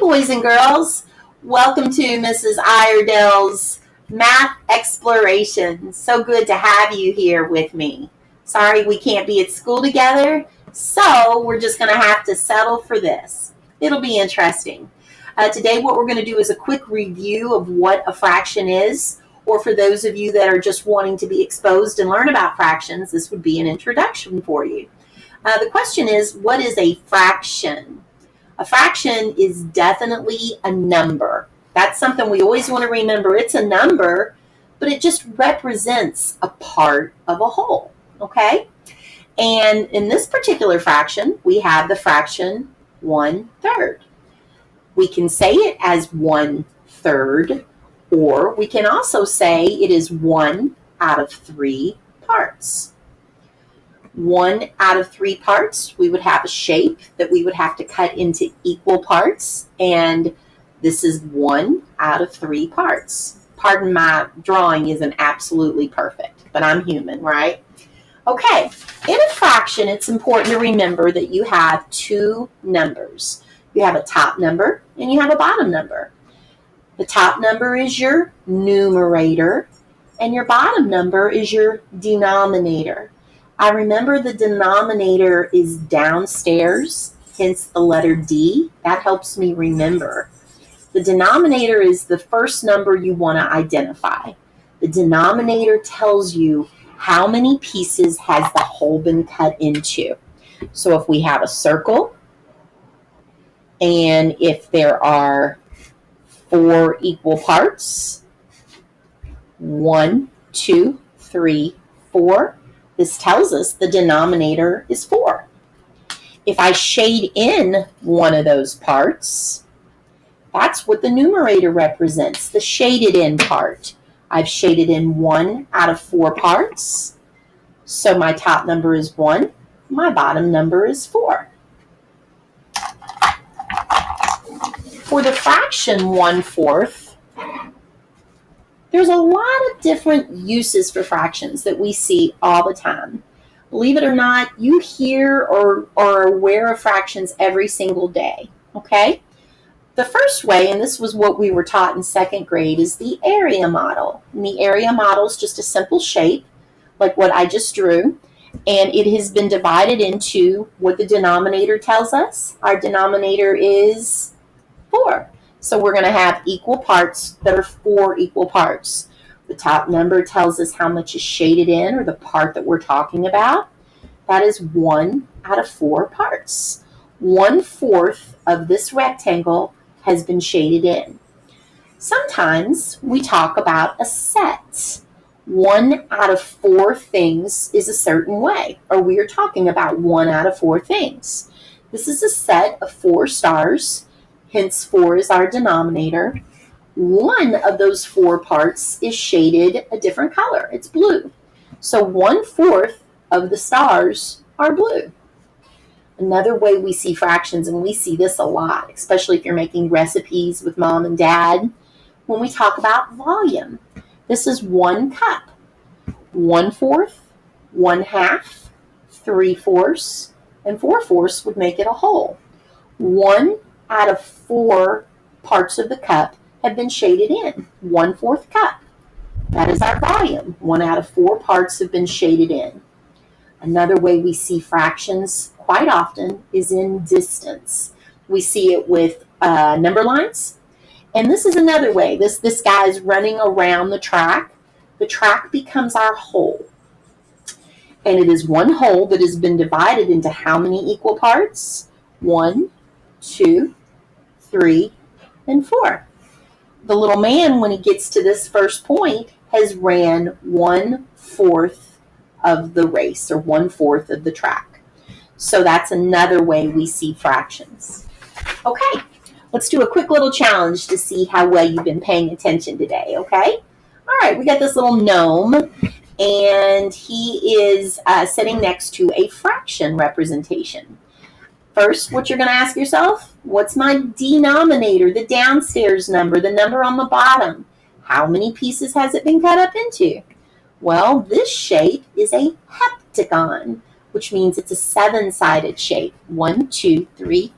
boys and girls. Welcome to Mrs. Iredale's Math Exploration. So good to have you here with me. Sorry we can't be at school together, so we're just going to have to settle for this. It'll be interesting. Today what we're going to do is a quick review of what a fraction is, or for those of you that are just wanting to be exposed and learn about fractions, this would be an introduction for you. The question is, what is a fraction? A fraction is definitely a number. That's something we always want to remember. It's a number, but it just represents a part of a whole, okay? And in this particular fraction, we have the fraction 1/3. We can say it as 1/3, or we can also say it is 1 out of 3 parts. 1 out of 3 parts, we would have a shape that we would have to cut into equal parts, and this is 1 out of 3 parts. Pardon my drawing isn't absolutely perfect, but I'm human, right? Okay, in a fraction, it's important to remember that you have two numbers. You have a top number and you have a bottom number. The top number is your numerator, and your bottom number is your denominator. I remember the denominator is downstairs, hence the letter D. That helps me remember. The denominator is the first number you want to identify. The denominator tells you how many pieces has the whole been cut into. So if we have a circle, and if there are 4 equal parts, 1, 2, 3, 4, this tells us the denominator is 4. If I shade in one of those parts, that's what the numerator represents, the shaded in part. I've shaded in 1 out of 4 parts, so my top number is 1, my bottom number is 4. For the fraction 1/4, there's a lot of different uses for fractions that we see all the time. Believe it or not, you hear or are aware of fractions every single day, okay? The first way, and this was what we were taught in 2nd grade, is the area model. And the area model is just a simple shape, like what I just drew, and it has been divided into what the denominator tells us. Our denominator is 4. So we're going to have equal parts that are 4 equal parts. The top number tells us how much is shaded in, or the part that we're talking about. That is 1 out of 4 parts. 1/4 of this rectangle has been shaded in. Sometimes we talk about a set. 1 out of 4 things is a certain way, or we are talking about 1 out of 4 things. This is a set of 4 stars. Hence 4 is our denominator. One of those 4 parts is shaded a different color. It's blue. So 1/4 of the stars are blue. Another way we see fractions, and we see this a lot, especially if you're making recipes with mom and dad, when we talk about volume. This is 1 cup. 1/4, 1/2, 3/4, and 4/4 would make it a whole. 1 out of 4 parts of the cup have been shaded in. 1/4 cup. That is our volume. 1 out of 4 parts have been shaded in. Another way we see fractions quite often is in distance. We see it with number lines. And this is another way. This guy's running around the track. The track becomes our whole. And it is one whole that has been divided into how many equal parts? 1, 2, 3, and 4. The little man, when he gets to this first point, has ran 1/4 of the race, or 1/4 of the track. So that's another way we see fractions. Okay, let's do a quick little challenge to see how well you've been paying attention today, okay? All right, we got this little gnome, and he is sitting next to a fraction representation. First, what you're going to ask yourself, what's my denominator, the downstairs number, the number on the bottom? How many pieces has it been cut up into? Well, this shape is a heptagon, which means it's a 7-sided shape. 1, 2, 3,